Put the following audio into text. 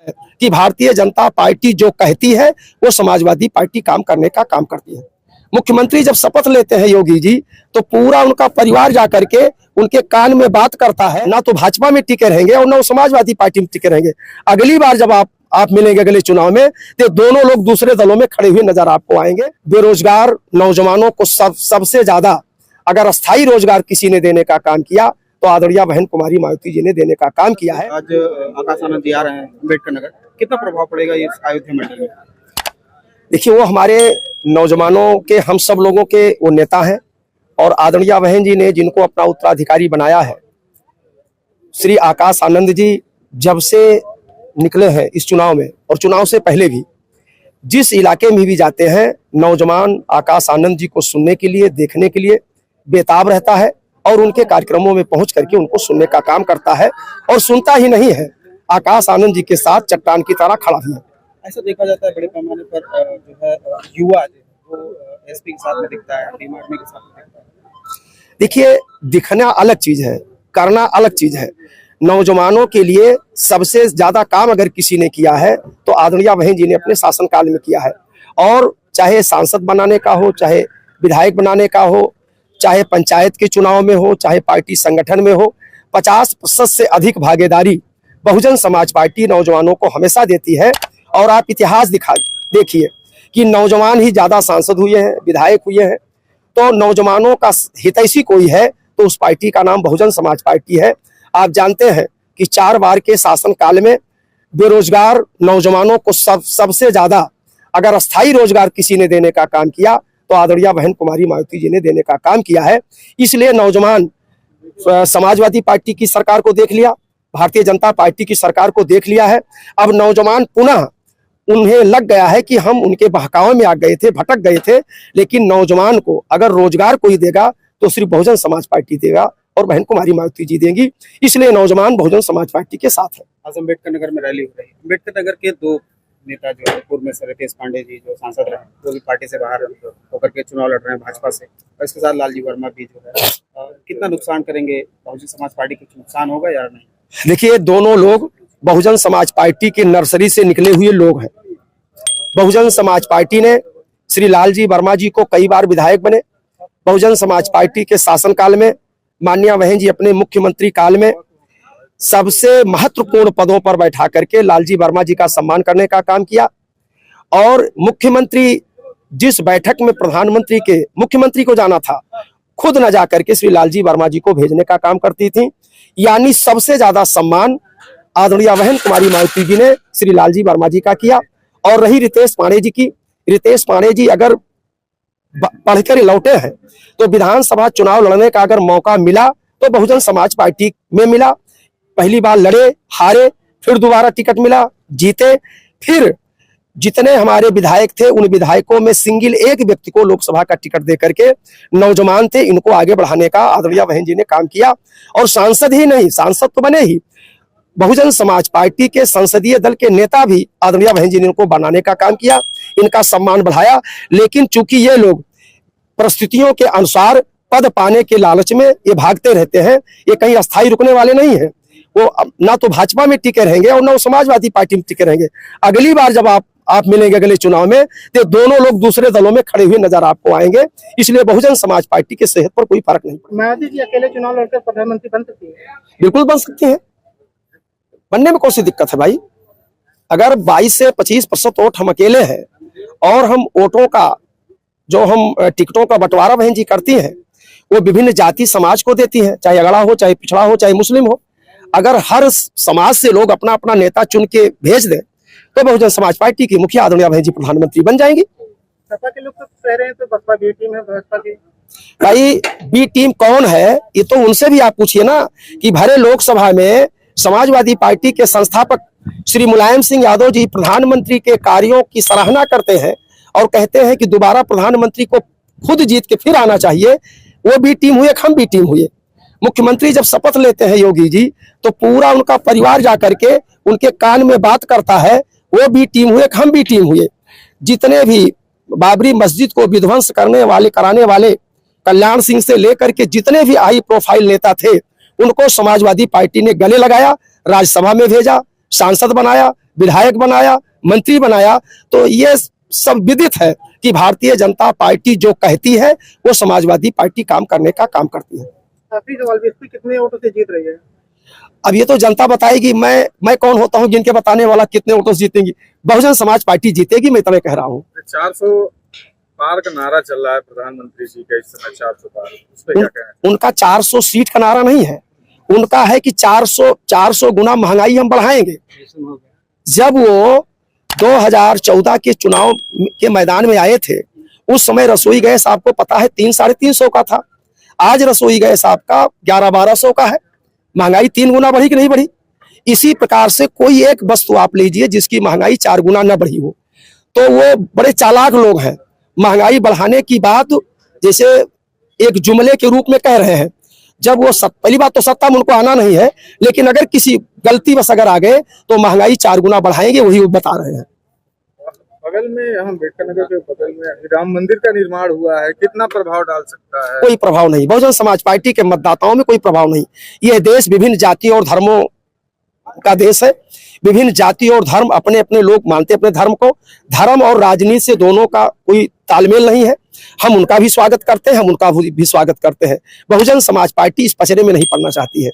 कि भारतीय जनता पार्टी जो कहती है वो समाजवादी पार्टी काम करने का काम करती है। मुख्यमंत्री जब शपथ लेते हैं योगी जी, तो पूरा उनका परिवार जाकर के उनके कान में बात करता है। ना तो भाजपा में टिके रहेंगे और ना वो समाजवादी पार्टी में टिके रहेंगे। अगली बार जब आप मिलेंगे अगले चुनाव में, तो दोनों लोग दूसरे दलों में खड़े हुए नजर आपको आएंगे। बेरोजगार नौजवानों को सबसे ज्यादा अगर अस्थायी रोजगार किसी ने देने का काम किया तो आदरणीय बहन कुमारी मायावती जी ने देने का काम किया है। आज आकाश आनंद जी आ रहे हैं अम्बेडकर नगर, कितना प्रभाव पड़ेगा इस अयोध्या मंडल में? देखिए, वो हमारे नौजवानों के, हम सब लोगों के वो नेता हैं और आदरणीय बहन जी ने जिनको अपना उत्तराधिकारी बनाया है, श्री आकाश आनंद जी जब से निकले हैं इस चुनाव में और चुनाव से पहले भी जिस इलाके में भी जाते हैं, नौजवान आकाश आनंद जी को सुनने के लिए, देखने के लिए बेताब रहता है और उनके कार्यक्रमों में पहुंच करके उनको सुनने का काम करता है। और सुनता ही नहीं है, आकाश आनंद जी के साथ चट्टान की तरह खड़ा भी है। ऐसा देखा जाता है बड़े पैमाने पर जो है युवा वो एसपी के साथ में दिखता है, टीम आर्मी के साथ में दिखता है। देखिए, दिखना अलग चीज है, करना अलग चीज है। नौजवानों के लिए सबसे ज्यादा काम अगर किसी ने किया है तो आदरणीय बहन जी ने अपने शासनकाल में किया है। और चाहे सांसद बनाने का हो, चाहे विधायक बनाने का हो, चाहे पंचायत के चुनाव में हो, चाहे पार्टी संगठन में हो, 50% से अधिक भागीदारी बहुजन समाज पार्टी नौजवानों को हमेशा देती है। और आप इतिहास देखिए कि नौजवान ही ज्यादा सांसद हुए हैं, विधायक हुए हैं। तो नौजवानों का हितैषी कोई है तो उस पार्टी का नाम बहुजन समाज पार्टी है। आप जानते हैं कि 4 बार के शासनकाल में बेरोजगार नौजवानों को सबसे ज्यादा अगर अस्थायी रोजगार किसी ने देने का काम किया तो आदरणीय बहन कुमारी मायावती जी ने देने का काम किया है। इसलिए नौजवान समाजवादी पार्टी की सरकार को देख लिया, भारतीय जनता पार्टी की सरकार को देख लिया है। अब नौजवान पुनः उन्हें लग गया है कि हम उनके बहकावे में आ गए थे, भटक गए थे। लेकिन नौजवान को अगर रोजगार कोई देगा तो सिर्फ बहुजन समाज पार्टी देगा और बहन कुमारी मायावती जी देंगी। इसलिए नौजवान बहुजन समाज पार्टी के साथ है। आज अम्बेडकर नगर में रैली हो रही है। अम्बेडकर नगर के 2 नेता जो है, पूर्व में रितेश पांडे जी जो सांसद रहे, वो भी पार्टी से बाहर होकर के चुनाव लड़ रहे हैं भाजपा से, और इसके साथ लालजी वर्मा भी जो है, कितना नुकसान करेंगे? बहुजन समाज पार्टी को नुकसान होगा या नहीं? देखिए, दोनों लोग बहुजन समाज पार्टी के नर्सरी से निकले हुए लोग हैं। बहुजन समाज पार्टी ने श्री लालजी वर्मा जी को कई बार विधायक बने। बहुजन समाज पार्टी के शासनकाल में माननीय बहन जी अपने मुख्यमंत्री काल में सबसे महत्वपूर्ण पदों पर बैठा करके लालजी वर्मा जी का सम्मान करने का काम किया। और मुख्यमंत्री जिस बैठक में प्रधानमंत्री के मुख्यमंत्री को जाना था, खुद न जाकर के श्री लालजी वर्मा जी को भेजने का काम करती थी। यानी सबसे ज्यादा सम्मान आदरणीय बहन कुमारी मायावती जी ने श्री लालजी वर्मा जी का किया। और रही रितेश पांडे जी की, रितेश पांडे जी अगर पढ़कर लौटे हैं तो विधानसभा चुनाव लड़ने का अगर मौका मिला तो बहुजन समाज पार्टी में मिला। पहली बार लड़े, हारे, फिर दोबारा टिकट मिला, जीते। फिर जितने हमारे विधायक थे उन विधायकों में सिंगल एक व्यक्ति को लोकसभा का टिकट दे करके, नौजवान थे, इनको आगे बढ़ाने का आदरणीय बहन जी ने काम किया। और सांसद ही नहीं, सांसद तो बने ही, बहुजन समाज पार्टी के संसदीय दल के नेता भी आदरणीय बहन जी ने इनको बनाने का काम किया, इनका सम्मान बढ़ाया। लेकिन चूंकि ये लोग परिस्थितियों के अनुसार पद पाने के लालच में ये भागते रहते हैं, ये कहीं अस्थायी रुकने वाले नहीं हैं। वो ना तो भाजपा में टिके रहेंगे और ना वो समाजवादी पार्टी में टिके रहेंगे। अगली बार जब आप मिलेंगे अगले चुनाव में, तो दोनों लोग दूसरे दलों में खड़े हुए नजर आपको आएंगे। इसलिए बहुजन समाज पार्टी के सेहत पर कोई फर्क नहीं। मायावती जी अकेले चुनाव लड़कर प्रधानमंत्री बन सकती है? बिल्कुल बन सकती है, बनने में कौन सी दिक्कत है भाई। अगर 22 से 25% वोट हम अकेले हैं और हम वोटों का जो हम टिकटों का बंटवारा बहन जी करती हैं, वो विभिन्न जाति समाज को देती हैं, चाहे अगड़ा हो, चाहे पिछड़ा हो, चाहे मुस्लिम हो। अगर हर समाज से लोग अपना अपना नेता चुन के भेज दें तो बहुजन समाज पार्टी की मुखिया आदरणीय बहन जी प्रधानमंत्री बन जाएंगी। सपा के लोग तो कह रहे हैं तो बसपा बी टीम है, भाजपा की। भाई बी टीम कौन है ये तो उनसे भी आप पूछिए ना, कि भरे लोकसभा में समाजवादी पार्टी के संस्थापक श्री मुलायम सिंह यादव जी प्रधानमंत्री के कार्यों की सराहना करते हैं और कहते हैं कि दोबारा प्रधानमंत्री को खुद जीत के फिर आना चाहिए। वो बी टीम हुए, हम बी टीम हुए। मुख्यमंत्री जब शपथ लेते हैं योगी जी, तो पूरा उनका परिवार जाकर के उनके कान में बात करता है। वो बी टीम हुए, हम बी टीम हुए। जितने भी बाबरी मस्जिद को विध्वंस कराने वाले कल्याण सिंह से लेकर के जितने भी हाई प्रोफाइल नेता थे, उनको समाजवादी पार्टी ने गले लगाया, राज्यसभा में भेजा, सांसद बनाया, विधायक बनाया, मंत्री बनाया, तो ये सब विदित है कि भारतीय जनता पार्टी जो कहती है वो समाजवादी पार्टी काम करने का काम करती है। काफी सवाल बीएसपी कितने वोटों से जीत रही है? अब ये तो जनता बताएगी, मैं कौन होता हूं जिनके बताने वाला कितने वोटों से जीतेंगी। बहुजन समाज पार्टी जीतेगी, मैं इतना कह रहा हूं। 400 पार का नारा चल रहा है प्रधानमंत्री जी का इस समय, 400 पार, उस पे क्या कहना उनका 400 सीट का नारा नहीं है, उनका है कि 400 गुना महंगाई हम बढ़ाएंगे। जब वो 2014 के चुनाव के मैदान में आए थे, उस समय रसोई गैस आपको पता है 300-350 का था। आज रसोई गैस आपका 1100-1200 का है। महंगाई 3 गुना बढ़ी कि नहीं बढ़ी? इसी प्रकार से कोई एक वस्तु आप लीजिए जिसकी महंगाई 4 गुना न बढ़ी हो, तो वो बड़े चालाक लोग हैं। महंगाई बढ़ाने की बात जैसे एक जुमले के रूप में कह रहे हैं। जब वो पहली बात तो सत्ता में उनको आना नहीं है, लेकिन अगर किसी गलती बस अगर आ गए तो महंगाई 4 गुना बढ़ाएंगे, वही वो बता रहे हैं। बगल में हम अम्बेडकर नगर के बगल में राम मंदिर का निर्माण हुआ है, कितना प्रभाव डाल सकता है? कोई प्रभाव नहीं। बहुजन समाज पार्टी के मतदाताओं में कोई प्रभाव नहीं। यह देश विभिन्न जातियों और धर्मों का देश है। विभिन्न जाति और धर्म अपने अपने लोग मानते अपने धर्म को। धर्म और राजनीति से दोनों का कोई तालमेल नहीं है। हम उनका भी स्वागत करते हैं, हम उनका भी स्वागत करते हैं। बहुजन समाज पार्टी इस पचड़े में नहीं पड़ना चाहती है।